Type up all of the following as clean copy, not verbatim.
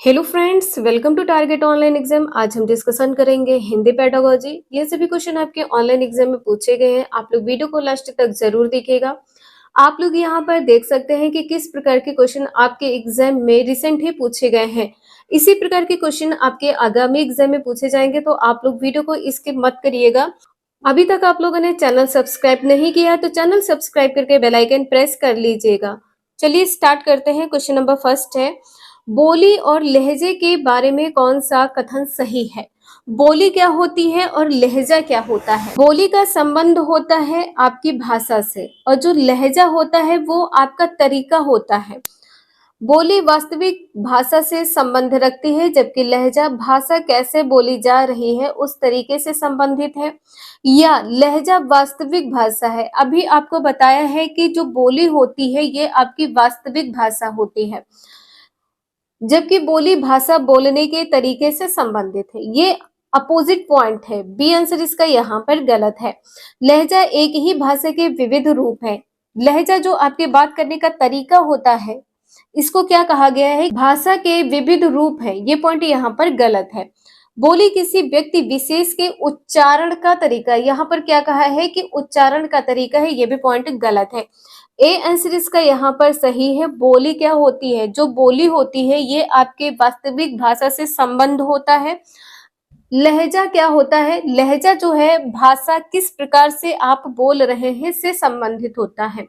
Hello friends, welcome to target online exam. आज हम discussion करेंगे हिंदी पेडागोजी। ये सभी क्वेश्चन आपके ऑनलाइन एग्जाम में पूछे गए हैं। आप लोग वीडियो को लास्ट तक जरूर देखिएगा। आप लोग यहाँ पर देख सकते हैं कि किस प्रकार के क्वेश्चन आपके एग्जाम में रिसेंट ही पूछे गए हैं। इसी प्रकार के क्वेश्चन आपके आगामी एग्जाम में पूछे जाएंगे, तो आप लोग वीडियो को स्किप मत करिएगा। अभी तक आप लोगों ने चैनल सब्सक्राइब नहीं किया है तो चैनल सब्सक्राइब करके बेल आइकन प्रेस कर लीजिएगा। चलिए स्टार्ट करते हैं। क्वेश्चन नंबर फर्स्ट है, बोली और लहजे के बारे में कौन सा कथन सही है। बोली क्या होती है और लहजा क्या होता है। बोली का संबंध होता है आपकी भाषा से, और जो लहजा होता है वो आपका तरीका होता है। बोली वास्तविक भाषा से संबंध रखती है, जबकि लहजा भाषा कैसे बोली जा रही है उस तरीके से संबंधित है। या लहजा वास्तविक भाषा है। अभी आपको बताया है कि जो बोली होती है ये आपकी वास्तविक भाषा होती है, जबकि बोली भाषा बोलने के तरीके से संबंधित है। ये अपोजिट पॉइंट है। बी आंसर इसका यहाँ पर गलत है। लहजा एक ही भाषा के विविध रूप है। लहजा जो आपके बात करने का तरीका होता है, इसको क्या कहा गया है, भाषा के विविध रूप है। ये पॉइंट यहाँ पर गलत है। बोली किसी व्यक्ति विशेष के उच्चारण का तरीका, यहाँ पर क्या कहा है कि उच्चारण का तरीका है। ये भी पॉइंट गलत है। ए आंसर इसका यहाँ पर सही है। बोली क्या होती है, जो बोली होती है ये आपके वास्तविक भाषा से संबंध होता है। लहजा क्या होता है, लहजा जो है भाषा किस प्रकार से आप बोल रहे हैं से संबंधित होता है।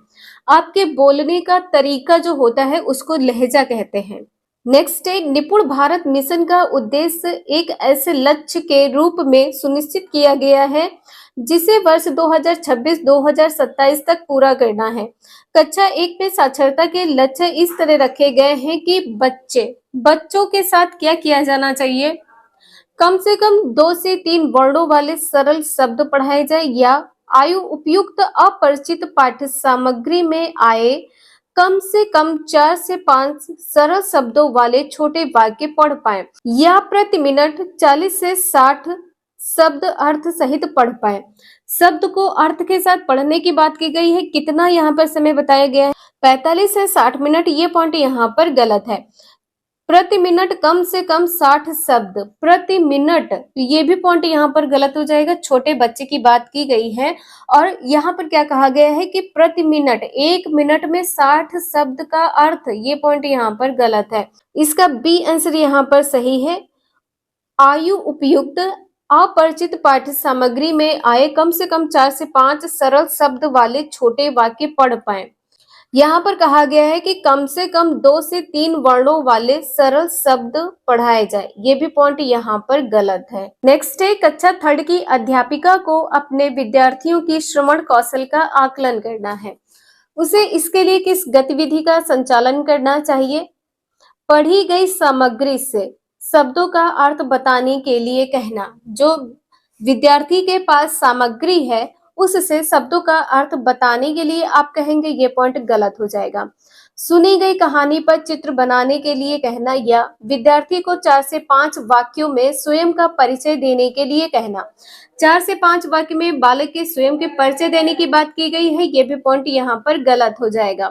आपके बोलने का तरीका जो होता है उसको लहजा कहते हैं। नेक्स्ट है, निपुण भारत मिशन का उद्देश्य एक ऐसे लक्ष्य के रूप में सुनिश्चित किया गया है जिसे वर्ष 2026-2027 तक पूरा करना है। कक्षा 1 में साक्षरता के लक्ष्य इस तरह रखे गए हैं कि बच्चों के साथ क्या किया जाना चाहिए, कम से कम 2 से 3 वर्णों वाले सरल शब्द पढ़ाए जाए, या आयु उपयुक्त अपरिचित पाठ्य सामग्री में आए कम से कम 4 से 5 सरल शब्दों वाले छोटे वाक्य पढ़ पाए, या प्रति मिनट 40 से 60 शब्द अर्थ सहित पढ़ पाए। शब्द को अर्थ के साथ पढ़ने की बात की गई है। कितना यहाँ पर समय बताया गया है, 45 से 60 मिनट। ये पॉइंट यहाँ पर गलत है। प्रति मिनट कम से कम 60 शब्द प्रति मिनट, ये भी पॉइंट यहाँ पर गलत हो जाएगा। छोटे बच्चे की बात की गई है और यहाँ पर क्या कहा गया है कि प्रति मिनट, 1 मिनट में 60 शब्द का अर्थ। ये पॉइंट यहाँ पर गलत है। इसका बी आंसर यहाँ पर सही है। आयु उपयुक्त अपरिचित पाठ्य सामग्री में आए कम से कम 4 से 5 सरल शब्द वाले छोटे वाक्य पढ़ पाए। यहाँ पर कहा गया है कि कम से कम 2 से 3 वर्णों वाले सरल शब्द पढ़ाए जाए। ये भी पॉइंट यहाँ पर गलत है। नेक्स्ट है, कक्षा 3 की अध्यापिका को अपने विद्यार्थियों की श्रवण कौशल का आकलन करना है। उसे इसके लिए किस गतिविधि का संचालन करना चाहिए। पढ़ी गई सामग्री से शब्दों का अर्थ बताने के लिए कहना। जो विद्यार्थी के पास सामग्री है उससे शब्दों का अर्थ बताने के लिए आप कहेंगे, ये पॉइंट गलत हो जाएगा। सुनी गई कहानी पर चित्र बनाने के लिए कहना, या विद्यार्थी को 4 से 5 वाक्यों में स्वयं का परिचय देने के लिए कहना। 4 से 5 वाक्य में बालक के स्वयं के परिचय देने की बात की गई है। ये भी पॉइंट यहाँ पर गलत हो जाएगा।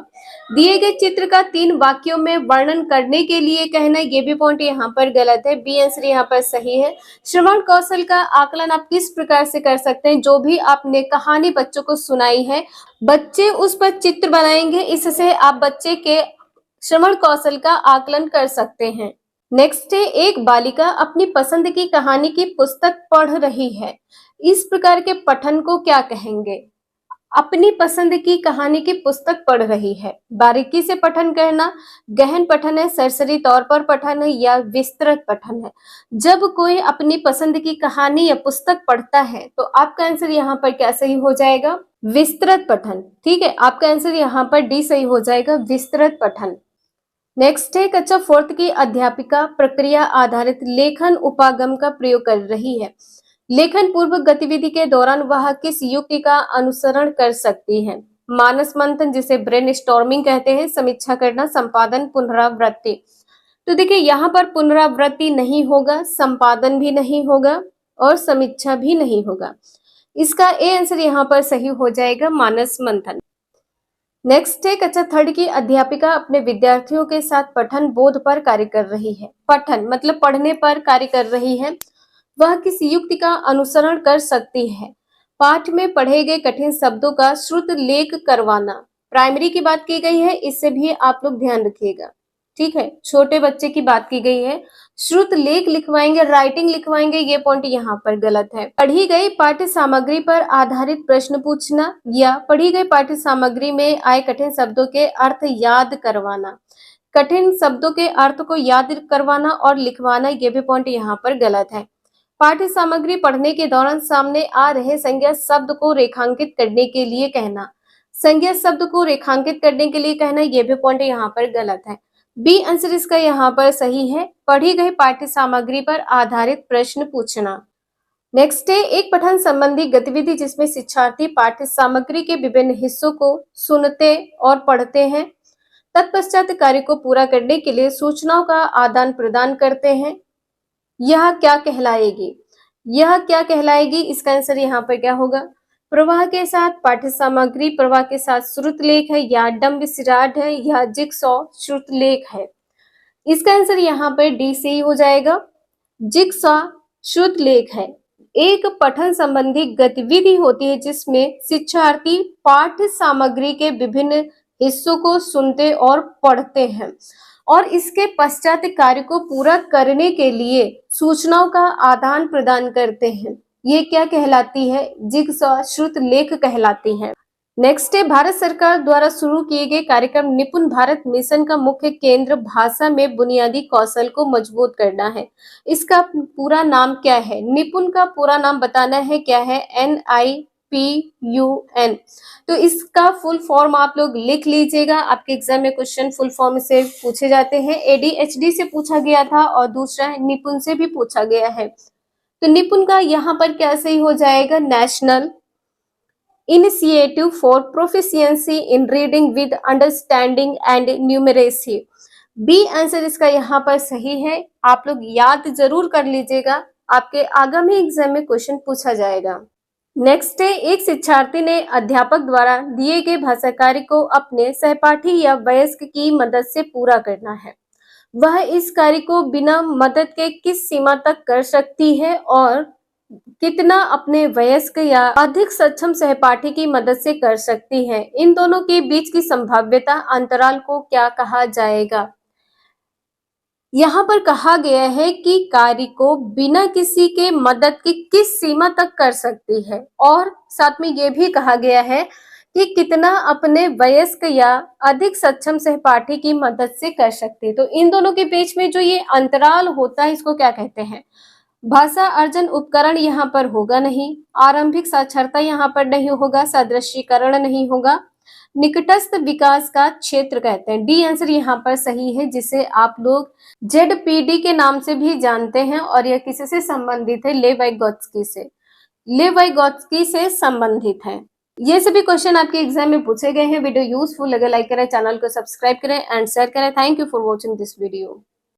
दिए गए चित्र का 3 वाक्यों में वर्णन करने के लिए कहना। ये भी पॉइंट यहाँ पर गलत है। बी आंसर यहाँ पर सही है। श्रवण कौशल का आकलन आप किस प्रकार से कर सकते हैं, जो भी आपने कहानी बच्चों को सुनाई है, बच्चे उस पर चित्र बनाएंगे, इससे आप बच्चे के श्रवण कौशल का आकलन कर सकते हैं। नेक्स्ट है, एक बालिका अपनी पसंद की कहानी की पुस्तक पढ़ रही है। इस प्रकार के पठन को क्या कहेंगे। अपनी पसंद की कहानी की पुस्तक पढ़ रही है, बारीकी से पठन करना, गहन पठन है, सरसरी तौर पर पठन है, या विस्तृत पठन है। जब कोई अपनी पसंद की कहानी या पुस्तक पढ़ता है तो आपका आंसर यहाँ पर क्या सही हो जाएगा, विस्तृत पठन। ठीक है, आपका आंसर यहाँ पर डी सही हो जाएगा, विस्तृत पठन। नेक्स्ट है, कक्षा 4 की अध्यापिका प्रक्रिया आधारित लेखन उपागम का प्रयोग कर रही है। लेखन पूर्व गतिविधि के दौरान वह किस युक्ति का अनुसरण कर सकती है। मानस मंथन, जिसे ब्रेनस्टॉर्मिंग कहते हैं, समीक्षा करना, संपादन, पुनरावृत्ति। तो देखिए यहाँ पर पुनरावृत्ति नहीं होगा, संपादन भी नहीं होगा और समीक्षा भी नहीं होगा। इसका ए आंसर यहाँ पर सही हो जाएगा, मानस मंथन। नेक्स्ट है कक्षा थर्ड की अध्यापिका अपने विद्यार्थियों के साथ पठन बोध पर कार्य कर रही है। पठन मतलब पढ़ने पर कार्य कर रही है। वह किस युक्ति का अनुसरण कर सकती है? पाठ में पढ़े गए कठिन शब्दों का श्रुत लेख करवाना। प्राइमरी की बात की गई है, इससे भी आप लोग ध्यान रखिएगा। ठीक है, छोटे बच्चे की बात की गई है। श्रुत लेख लिखवाएंगे, राइटिंग लिखवाएंगे, ये पॉइंट यहाँ पर गलत है। पढ़ी गई पाठ्य सामग्री पर आधारित प्रश्न पूछना या पढ़ी गई पाठ्य सामग्री में आए कठिन शब्दों के अर्थ याद करवाना। कठिन शब्दों के अर्थ को याद करवाना और लिखवाना, ये भी पॉइंट यहाँ पर गलत है। पाठ्य सामग्री पढ़ने के दौरान सामने आ रहे संज्ञा शब्द को रेखांकित करने के लिए कहना। संज्ञा शब्द को रेखांकित करने के लिए कहना, यह भी पॉइंट यहाँ पर गलत है। बी आंसर इसका यहाँ पर सही है। पढ़ी गई पाठ्य सामग्री पर आधारित प्रश्न पूछना। नेक्स्ट है एक पठन संबंधी गतिविधि जिसमें शिक्षार्थी पाठ्य सामग्री के विभिन्न हिस्सों को सुनते और पढ़ते हैं। तत्पश्चात कार्य को पूरा करने के लिए सूचनाओं का आदान प्रदान करते हैं। यह क्या कहलाएगी? यह क्या कहलाएगी? इसका आंसर यहाँ पर क्या होगा? प्रवाह के साथ पाठ्य सामग्री, प्रवाह के साथ श्रुत लेख है, या डम्बसिराड है, या जिगसॉ श्रुत लेख है। इसका आंसर यहाँ पर डी सी हो जाएगा। जिगसॉ श्रुत लेख है। एक पठन संबंधी गतिविधि होती है जिसमें शिक्षार्थी पाठ्य सामग्री के विभिन्न हिस्सों को सुनते और पढ़ते हैं और इसके पश्चात कार्य को पूरा करने के लिए सूचनाओं का आदान प्रदान करते हैं। ये क्या कहलाती है? जिगसॉ श्रुत लेख कहलाती है। नेक्स्ट है भारत सरकार द्वारा शुरू किए गए कार्यक्रम निपुण भारत मिशन का मुख्य केंद्र भाषा में बुनियादी कौशल को मजबूत करना है। इसका पूरा नाम क्या है? निपुण का पूरा नाम बताना है, क्या है? NIPUN। तो इसका फुल फॉर्म आप लोग लिख लीजिएगा। आपके एग्जाम में क्वेश्चन फुल फॉर्म से पूछे जाते हैं। ADHD से पूछा गया था और दूसरा निपुण से भी पूछा गया है। तो निपुण का यहाँ पर क्या सही हो जाएगा? National initiative for proficiency in reading with understanding and numeracy. B answer इसका यहाँ पर सही है। आप लोग याद जरूर कर लीजिएगा, आपके आगामी एग्जाम में क्वेश्चन पूछा जाएगा। नेक्स्ट है एक शिक्षार्थी ने अध्यापक द्वारा दिए गए भाषा कार्य को अपने सहपाठी या वयस्क की मदद से पूरा करना है। वह इस कार्य को बिना मदद के किस सीमा तक कर सकती है और कितना अपने वयस्क या अधिक सक्षम सहपाठी की मदद से कर सकती है? इन दोनों के बीच की संभाव्यता अंतराल को क्या कहा जाएगा? यहाँ पर कहा गया है कि कार्य को बिना किसी के मदद की किस सीमा तक कर सकती है और साथ में ये भी कहा गया है कि कितना अपने वयस्क या अधिक सक्षम सहपाठी की मदद से कर सकती है। तो इन दोनों के बीच में जो ये अंतराल होता है इसको क्या कहते हैं? भाषा अर्जन उपकरण यहाँ पर होगा नहीं, आरंभिक साक्षरता यहाँ पर नहीं होगा, सादृश्यीकरण नहीं होगा, निकटस्थ विकास का क्षेत्र कहते हैं। डी आंसर यहाँ पर सही है, जिसे आप लोग ZPD के नाम से भी जानते हैं और यह किससे संबंधित है? लेवाइगोत्स्की से। लेवाइगोत्स्की से संबंधित है। ये सभी क्वेश्चन आपके एग्जाम में पूछे गए हैं। वीडियो यूजफुल लगे लाइक करें, चैनल को सब्सक्राइब करें एंड शेयर करें। Thank you for watching this video.